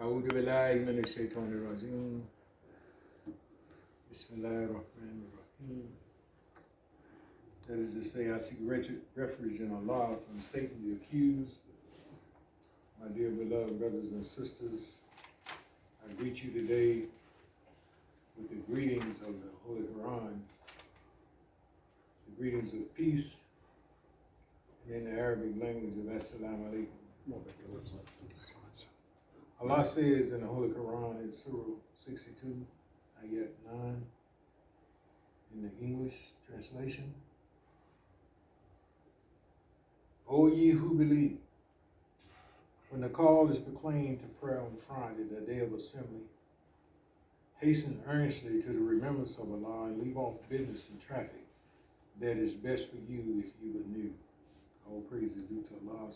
أعوذ بالله من الشيطان الرجيم بسم الله الرحمن الرحيم. That is to say, I seek refuge in Allah from Satan the accused. My dear beloved brothers and sisters, I greet you today with the greetings of the Holy Quran, the greetings of peace, and in the Arabic language of Assalamu alaikum. Allah says in the Holy Quran in Surah 62, Ayat 9, in the English translation, O ye who believe, when the call is proclaimed to prayer on Friday, the day of assembly, hasten earnestly to the remembrance of Allah and leave off business and traffic. That is best for you if you would knew. All praise is due to Allah.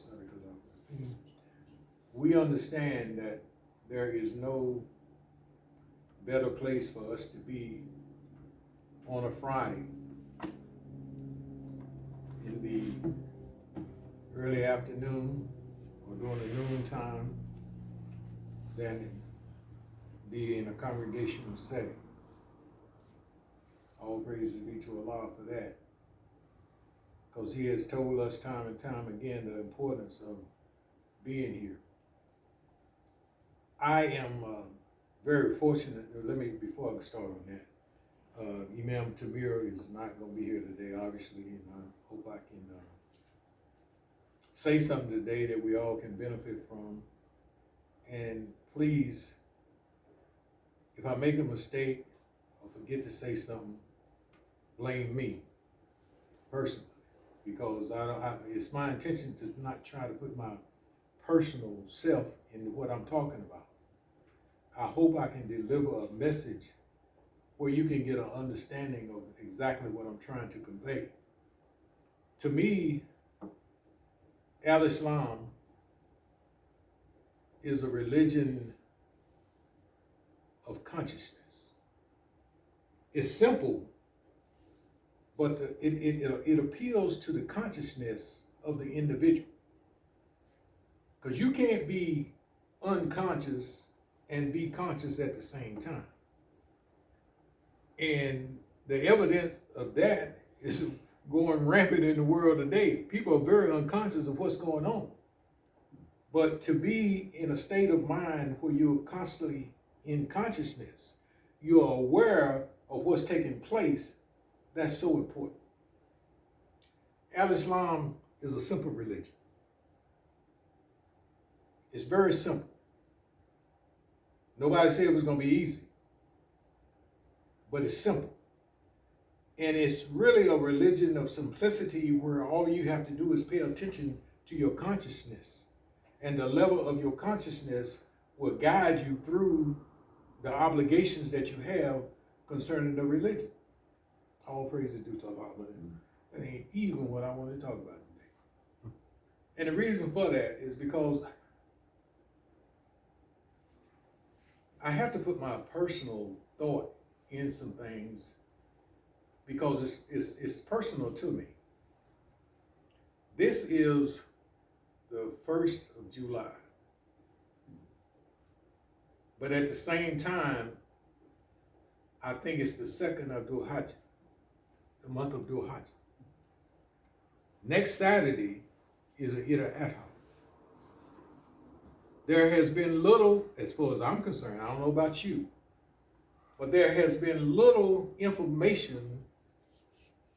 We understand that there is no better place for us to be on a Friday in the early afternoon or during the noontime than be in a congregational setting. All praise be to Allah for that, because He has told us time and time again the importance of being here. I am very fortunate. Before I start on that, Imam Tamir is not going to be here today, obviously, and I hope I can say something today that we all can benefit from. And please, if I make a mistake or forget to say something, blame me personally, because it's my intention to not try to put my personal self into what I'm talking about. I hope I can deliver a message where you can get an understanding of exactly what I'm trying to convey. To me, Al-Islam is a religion of consciousness. It's simple, but it appeals to the consciousness of the individual. Because you can't be unconscious and be conscious at the same time. And the evidence of that is going rampant in the world today. People are very unconscious of what's going on. But to be in a state of mind where you're constantly in consciousness, you're aware of what's taking place, that's so important. Al-Islam is a simple religion. It's very simple. Nobody said it was going to be easy, but it's simple. And it's really a religion of simplicity where all you have to do is pay attention to your consciousness. And the level of your consciousness will guide you through the obligations that you have concerning the religion. All praise is due to Allah, but that ain't even what I want to talk about today. And the reason for that is because I have to put my personal thought in some things, because it's personal to me. This is the 1st of July. But at the same time, I think it's the 2nd of Dhul Hajj, the month of Dhul Hajj. Next Saturday is an Eid al-Adha. There has been little, as far as I'm concerned, I don't know about you, but there has been little information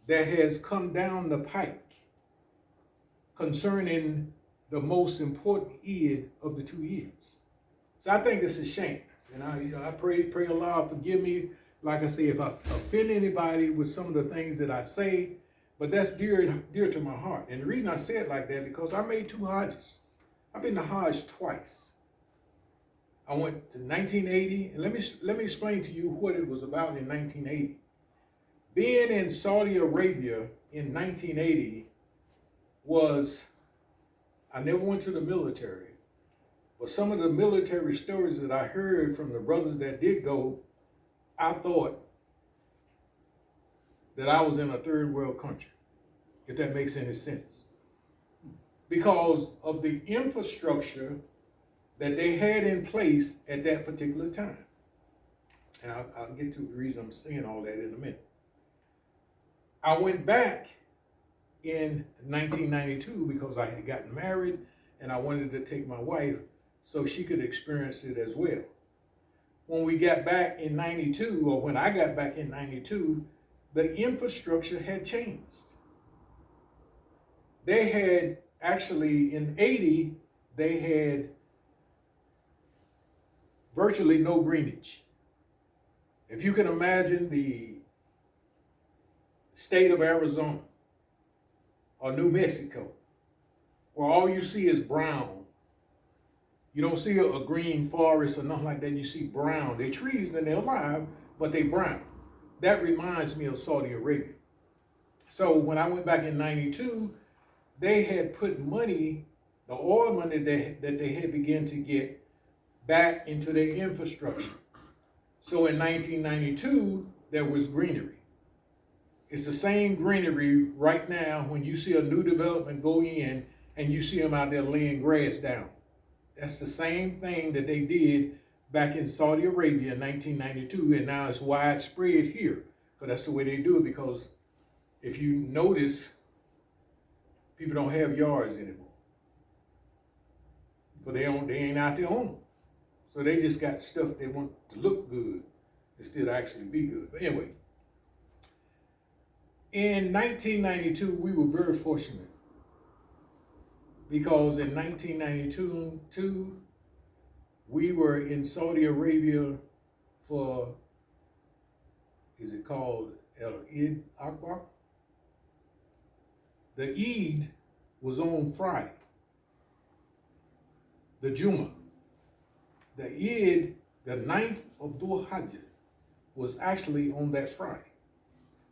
that has come down the pike concerning the most important Eid of the 2 years. So I think it's a shame. And I pray Allah forgive me, like I say, if I offend anybody with some of the things that I say, but that's dear to my heart. And the reason I say it like that, because I made 2 Hajjs. I've been to Hajj twice. I went to 1980, and let me explain to you what it was about in 1980. Being in Saudi Arabia in 1980 I never went to the military, but some of the military stories that I heard from the brothers that did go, I thought that I was in a third world country, if that makes any sense. Because of the infrastructure that they had in place at that particular time. And I'll get to the reason I'm saying all that in a minute. I went back in 1992 because I had gotten married and I wanted to take my wife so she could experience it as well. When we got back in 92, or when I got back in 92, the infrastructure had changed. They had actually, in 80, they had virtually no greenage. If you can imagine the state of Arizona or New Mexico, where all you see is brown. You don't see a green forest or nothing like that. You see brown. They're trees and they're alive, but they're brown. That reminds me of Saudi Arabia. So when I went back in 92, they had put money, the oil money that they had begun to get back into their infrastructure. So in 1992, there was greenery. It's the same greenery right now when you see a new development go in and you see them out there laying grass down. That's the same thing that they did back in Saudi Arabia in 1992, and now it's widespread here. So that's the way they do it, because if you notice, people don't have yards anymore. But they ain't out there on them. So they just got stuff they want to look good instead of actually be good. But anyway, in 1992, we were very fortunate because in 1992, we were in Saudi Arabia for, is it called Eid Akbar? The Eid was on Friday, the Jummah. The Eid, the 9th of Dhul Hajj, was actually on that Friday.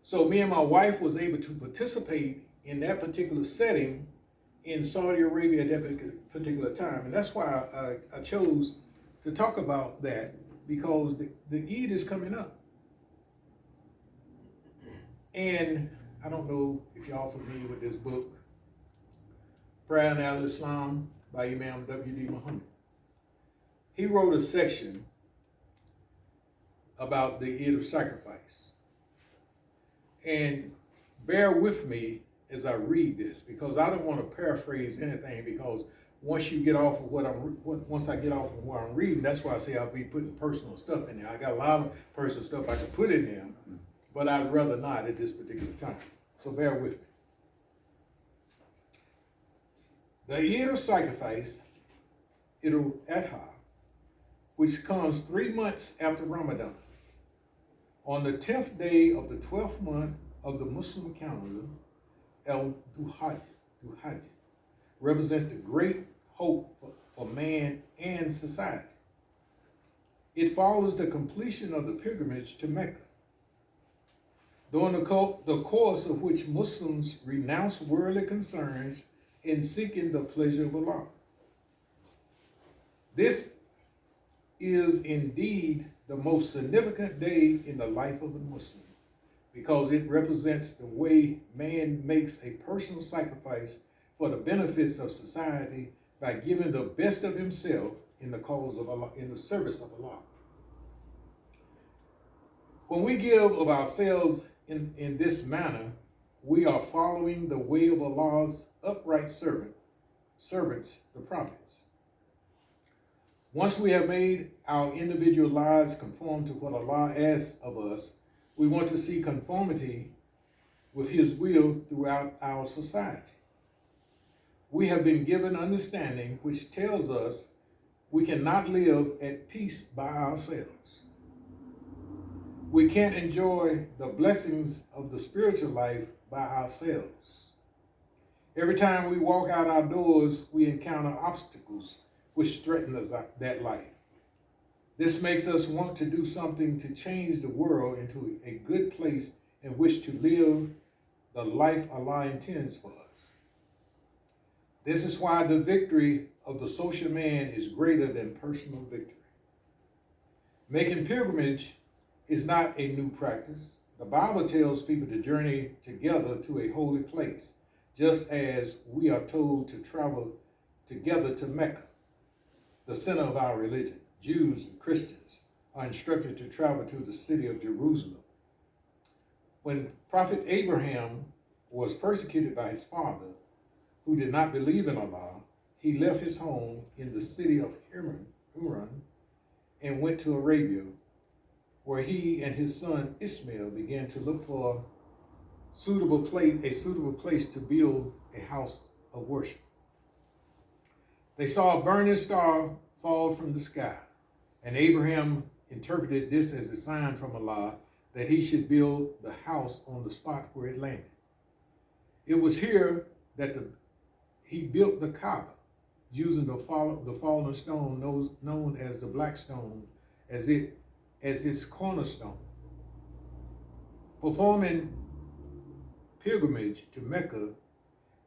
So me and my wife was able to participate in that particular setting in Saudi Arabia at that particular time. And that's why I chose to talk about that, because the Eid is coming up. And I don't know if y'all familiar with this book, Prayer and Al-Islam by Imam W.D. Muhammad. He wrote a section about the Eid of Sacrifice. And bear with me as I read this, because I don't want to paraphrase anything, because once you get off of once I get off of what I'm reading, that's why I say I'll be putting personal stuff in there. I got a lot of personal stuff I could put in there, but I'd rather not at this particular time. So bear with me. The Eid of Sacrifice, Eid al-Adha, which comes 3 months after Ramadan, on the 10th day of the 12th month of the Muslim calendar, Al-Dhul Hajj, represents the great hope for man and society. It follows the completion of the pilgrimage to Mecca, during the course of which Muslims renounce worldly concerns in seeking the pleasure of Allah. This is indeed the most significant day in the life of a Muslim, because it represents the way man makes a personal sacrifice for the benefits of society by giving the best of himself in the cause of Allah, in the service of Allah. When we give of ourselves in this manner, we are following the way of Allah's upright servants, the prophets. Once we have made our individual lives conform to what Allah asks of us, we want to see conformity with His will throughout our society. We have been given understanding which tells us we cannot live at peace by ourselves. We can't enjoy the blessings of the spiritual life by ourselves. Every time we walk out our doors, we encounter obstacles which threaten us, that life. This makes us want to do something to change the world into a good place in which to live the life Allah intends for us. This is why the victory of the social man is greater than personal victory. Making pilgrimage is not a new practice. The Bible tells people to journey together to a holy place, just as we are told to travel together to Mecca. the center of our religion. Jews and Christians are instructed to travel to the city of Jerusalem. When Prophet Abraham was persecuted by his father, who did not believe in Allah, he left his home in the city of Haran and went to Arabia, where he and his son Ishmael began to look for a suitable place to build a house of worship. They saw a burning star fall from the sky, and Abraham interpreted this as a sign from Allah that he should build the house on the spot where it landed. It was here that he built the Kaaba, using the fallen stone known as the black stone as its cornerstone. Performing pilgrimage to Mecca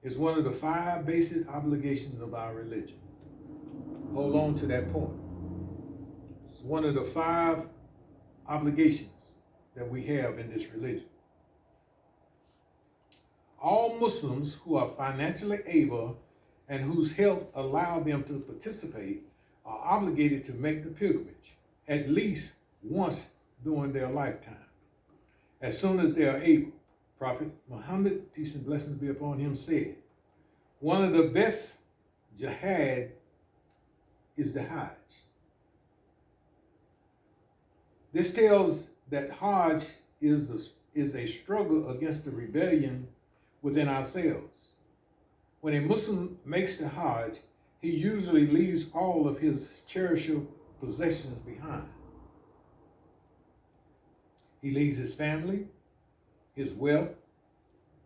is one of the 5 basic obligations of our religion. Hold on to that point. It's one of the 5 obligations that we have in this religion. All Muslims who are financially able and whose health allow them to participate are obligated to make the pilgrimage at least once during their lifetime, as soon as they are able. Prophet Muhammad, peace and blessings be upon him, said, one of the best jihad is the Hajj. This tells that Hajj is a struggle against the rebellion within ourselves. When a Muslim makes the Hajj, he usually leaves all of his cherishable possessions behind. He leaves his family, his wealth,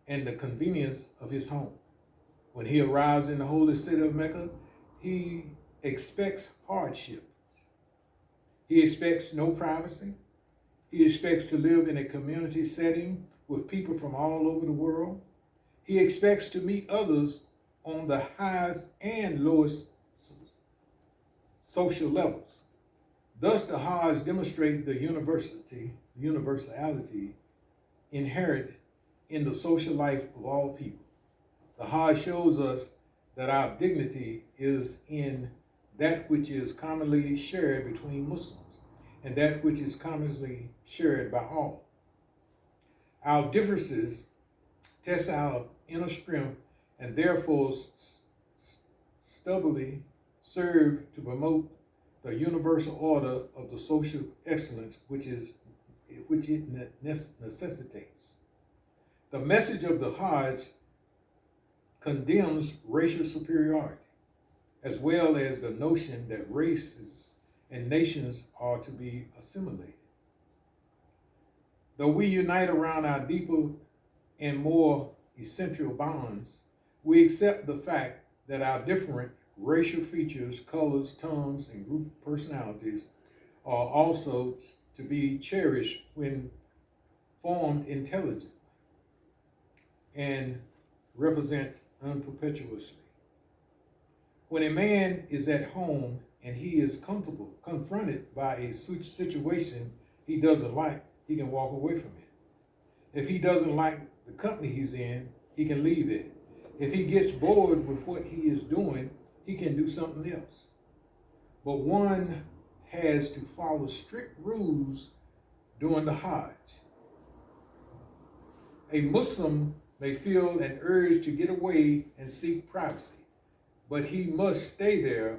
and the convenience of his home. When he arrives in the holy city of Mecca, he expects hardship. He expects no privacy. He expects to live in a community setting with people from all over the world. He expects to meet others on the highest and lowest social levels. Thus, the Hajj demonstrates the universality inherent in the social life of all people. The Hajj shows us that our dignity is in that which is commonly shared between Muslims and that which is commonly shared by all. Our differences test our inner strength and therefore stubbornly serve to promote the universal order of the social excellence which it necessitates. The message of the Hajj condemns racial superiority, as well as the notion that races and nations are to be assimilated. Though we unite around our deeper and more essential bonds, we accept the fact that our different racial features, colors, tongues, and group personalities are also to be cherished when formed intelligently and represent unperpetuously. When a man is at home and he is confronted by a situation he doesn't like, he can walk away from it. If he doesn't like the company he's in, he can leave it. If he gets bored with what he is doing, he can do something else. But one has to follow strict rules during the Hajj. A Muslim may feel an urge to get away and seek privacy, but he must stay there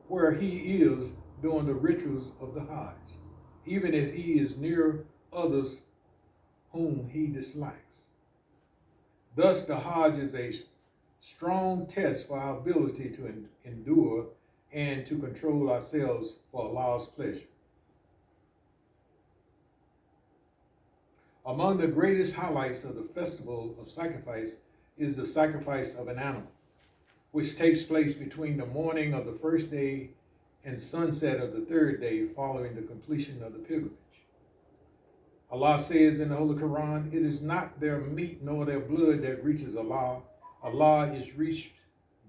where he is during the rituals of the Hajj, even if he is near others whom he dislikes. Thus, the Hajj is a strong test for our ability to endure and to control ourselves for Allah's pleasure. Among the greatest highlights of the festival of sacrifice is the sacrifice of an animal, which takes place between the morning of the first day and sunset of the third day following the completion of the pilgrimage. Allah says in the Holy Quran, "It is not their meat nor their blood that reaches Allah. Allah is reached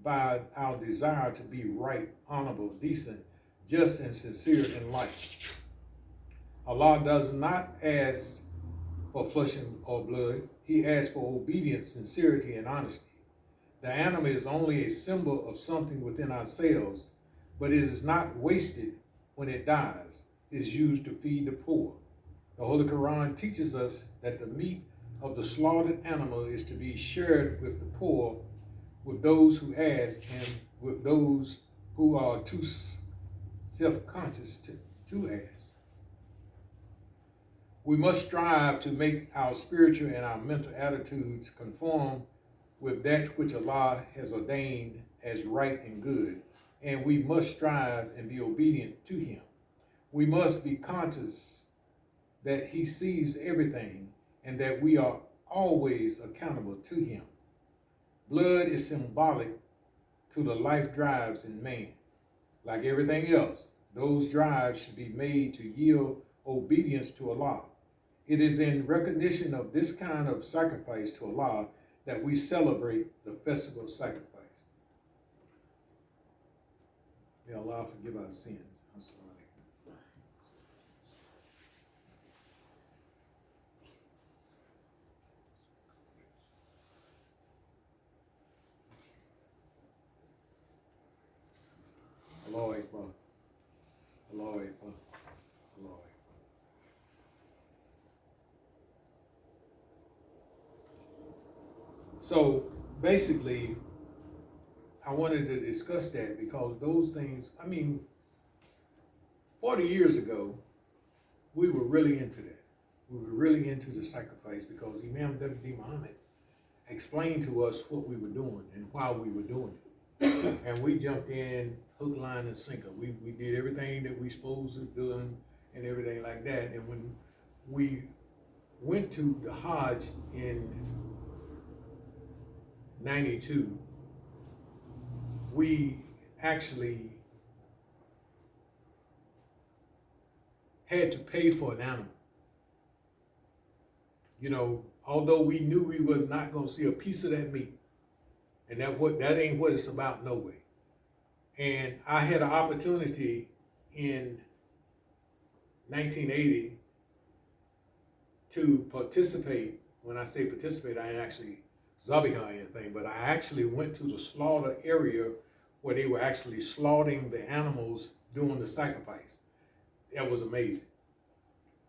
by our desire to be right, honorable, decent, just, and sincere in life. Allah does not ask for flesh or blood. He asks for obedience, sincerity, and honesty. The animal is only a symbol of something within ourselves, but it is not wasted when it dies. It is used to feed the poor. The Holy Quran teaches us that the meat of the slaughtered animal is to be shared with the poor, with those who ask, and with those who are too self-conscious to ask. We must strive to make our spiritual and our mental attitudes conform with that which Allah has ordained as right and good, and we must strive and be obedient to Him. We must be conscious that He sees everything and that we are always accountable to Him. Blood is symbolic to the life drives in man. Like everything else, those drives should be made to yield obedience to Allah. It is in recognition of this kind of sacrifice to Allah that we celebrate the festival of sacrifice. May Allah forgive our sins. Allahu Akbar. Allahu Akbar. Allahu Akbar. So basically, I wanted to discuss that because those things, 40 years ago, we were really into that. We were really into the sacrifice because Imam W.D. Muhammad explained to us what we were doing and why we were doing it. And we jumped in hook, line, and sinker. We did everything that we supposed to do and everything like that. And when we went to the Hajj in 92, we actually had to pay for an animal. You know, although we knew we were not going to see a piece of that meat. And that ain't what it's about, no way. And I had an opportunity in 1980 to participate. When I say participate, I ain't actually zabihah or anything, but I actually went to the slaughter area where they were actually slaughtering the animals doing the sacrifice. That was amazing.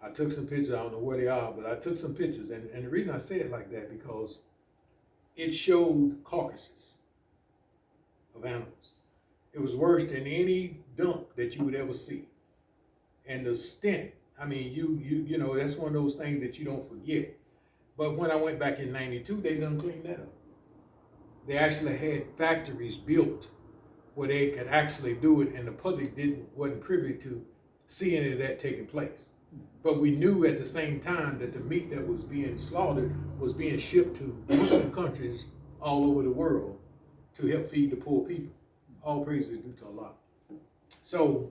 I took some pictures. I don't know where they are, but I took some pictures. And the reason I say it like that, because it showed carcasses of animals. It was worse than any dump that you would ever see. And the stink, you know, that's one of those things that you don't forget. But when I went back in 92, they done cleaned that up. They actually had factories built where they could actually do it, and the public wasn't privy to see any of that taking place. But we knew at the same time that the meat that was being slaughtered was being shipped to Muslim countries all over the world to help feed the poor people. All praise is due to Allah. So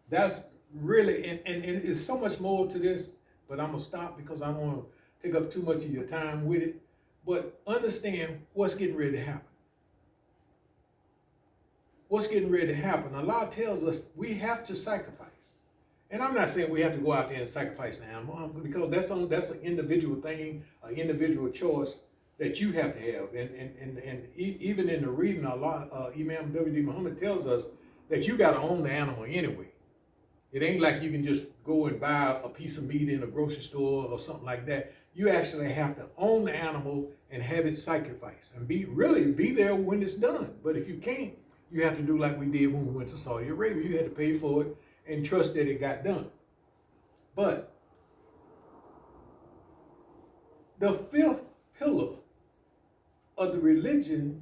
that's really, and it's so much more to this, but I'm going to stop because I don't want to take up too much of your time with it. But understand what's getting ready to happen. What's getting ready to happen? Allah tells us we have to sacrifice. And I'm not saying we have to go out there and sacrifice an animal, because that's an individual thing, an individual choice that you have to have. And even in the reading, Allah, Imam W.D. Muhammad tells us that you got to own the animal anyway. It ain't like you can just go and buy a piece of meat in a grocery store or something like that. You actually have to own the animal and have it sacrificed and be there when it's done. But if you can't, you have to do like we did when we went to Saudi Arabia. You had to pay for it and trust that it got done. But the fifth pillar of the religion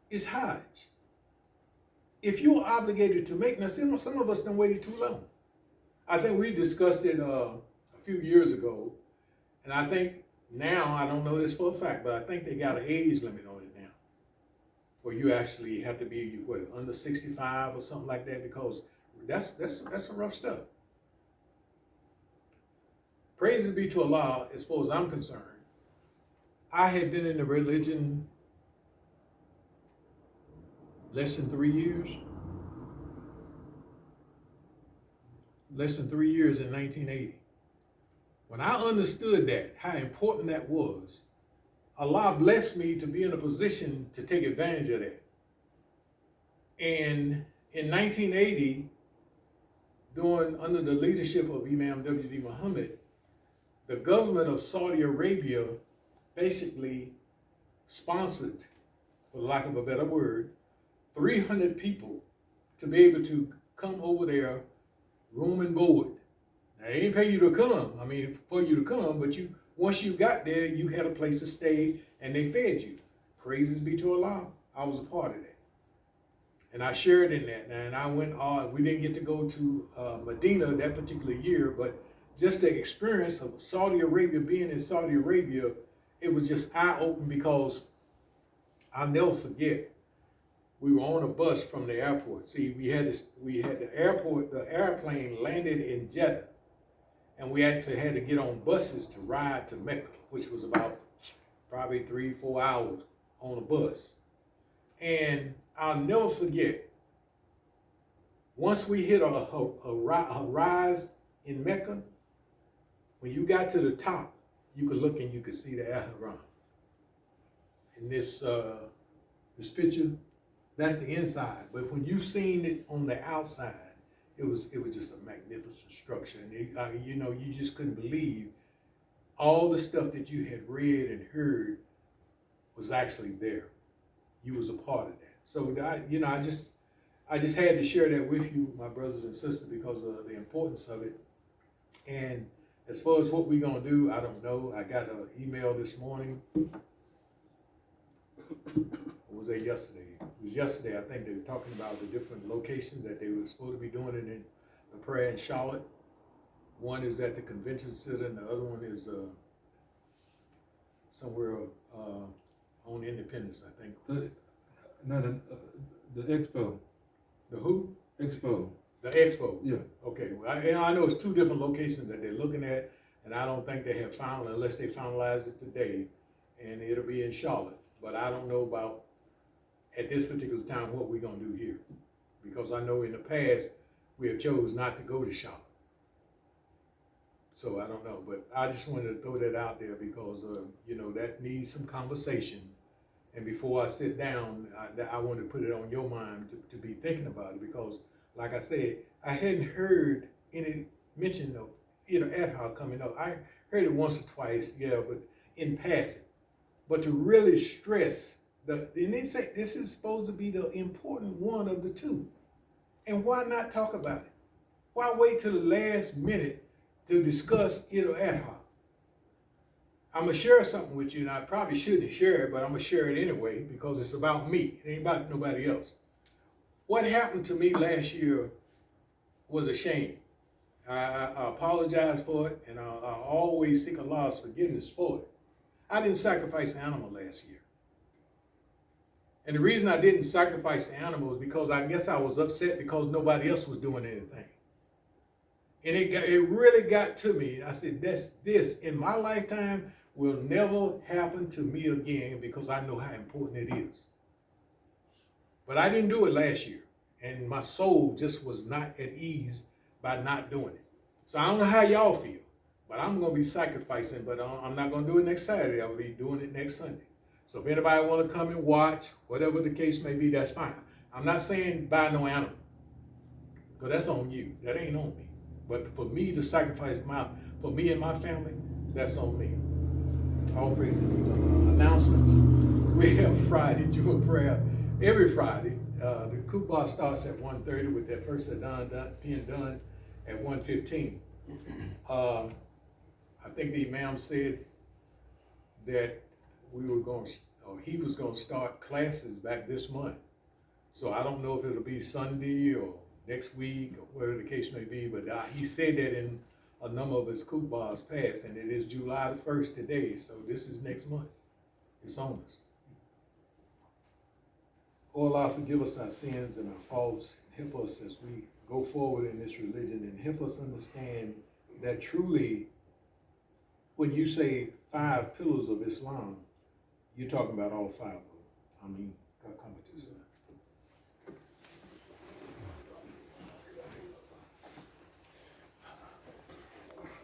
is Hajj. If you're obligated to make, now some of us done waited too long. I think we discussed it a few years ago, and I think now, I don't know this for a fact, but I think they got an age limit on it now, where you actually have to be under 65 or something like that, because that's some rough stuff. Praise be to Allah, as far as I'm concerned. I had been in the religion less than 3 years. Less than 3 years in 1980. When I understood that, how important that was, Allah blessed me to be in a position to take advantage of that. And in 1980, under the leadership of Imam W.D. Muhammad, the government of Saudi Arabia basically sponsored, for lack of a better word, 300 people to be able to come over there, room and board. Now, they ain't pay you to come, for you to come, but once you got there, you had a place to stay and they fed you. Praises be to Allah, I was a part of that. And I shared in that. And I went on, we didn't get to go to Medina that particular year, but just the experience of Saudi Arabia, being in Saudi Arabia, it was just eye-opening because I'll never forget, we were on a bus from the airport. See, we had the airplane landed in Jeddah, and we actually had to get on buses to ride to Mecca, which was about probably 3-4 hours on a bus. And I'll never forget, once we hit a rise in Mecca, when you got to the top, you could look and you could see the Al-Haram. In this picture, that's the inside. But when you seen it on the outside, it was just a magnificent structure. And you just couldn't believe all the stuff that you had read and heard was actually there. You was a part of that. So I just had to share that with you, my brothers and sisters, because of the importance of it. And as far as what we're gonna do, I don't know. I got an email this morning. Or was that yesterday? It was yesterday. I think they were talking about the different locations that they were supposed to be doing it in the prayer in Charlotte. One is at the convention center, and the other one is somewhere on Independence, I think. The Expo. The who? Expo. The Expo. Yeah. Okay. Well, I know it's 2 different locations that they're looking at, and I don't think they have finalized, unless they finalize it today, and it'll be in Charlotte. But I don't know about, at this particular time, what we're going to do here. Because I know in the past, we have chose not to go to Charlotte. So I don't know. But I just wanted to throw that out there because, that needs some conversation. And before I sit down, I want to put it on your mind to be thinking about it. Because, like I said, I hadn't heard any mention of, ad hoc coming up. I heard it once or twice, but in passing. But to really stress, and they say this is supposed to be the important one of the 2. And why not talk about it? Why wait till the last minute to discuss ad hoc? I'm going to share something with you, and I probably shouldn't share it, but I'm going to share it anyway because it's about me. It ain't about nobody else. What happened to me last year was a shame. I apologize for it, and I always seek Allah's forgiveness for it. I didn't sacrifice an animal last year. And the reason I didn't sacrifice the animal is because I guess I was upset because nobody else was doing anything. And it really got to me. I said, this in my lifetime will never happen to me again because I know how important it is. But I didn't do it last year. And my soul just was not at ease by not doing it. So I don't know how y'all feel. But I'm going to be sacrificing, but I'm not going to do it next Saturday. I'll be doing it next Sunday. So if anybody want to come and watch, whatever the case may be, that's fine. I'm not saying buy no animal, because that's on you. That ain't on me. But for me to sacrifice for me and my family, that's on me. All praise to God. Announcements. We have Friday, Juma prayer, every Friday. The Khutbah starts at 1:30 with that first being done at 1:15. I think the Imam said that he was going to start classes back this month. So I don't know if it'll be Sunday or next week or whatever the case may be, but he said that in a number of his khutbahs past, and it is July the 1st today, so this is next month. It's on us. Oh Allah, forgive us our sins and our faults, and help us as we go forward in this religion, and help us understand that truly, when you say 5 pillars of Islam, you're talking about all 5 of them. God come with yourself.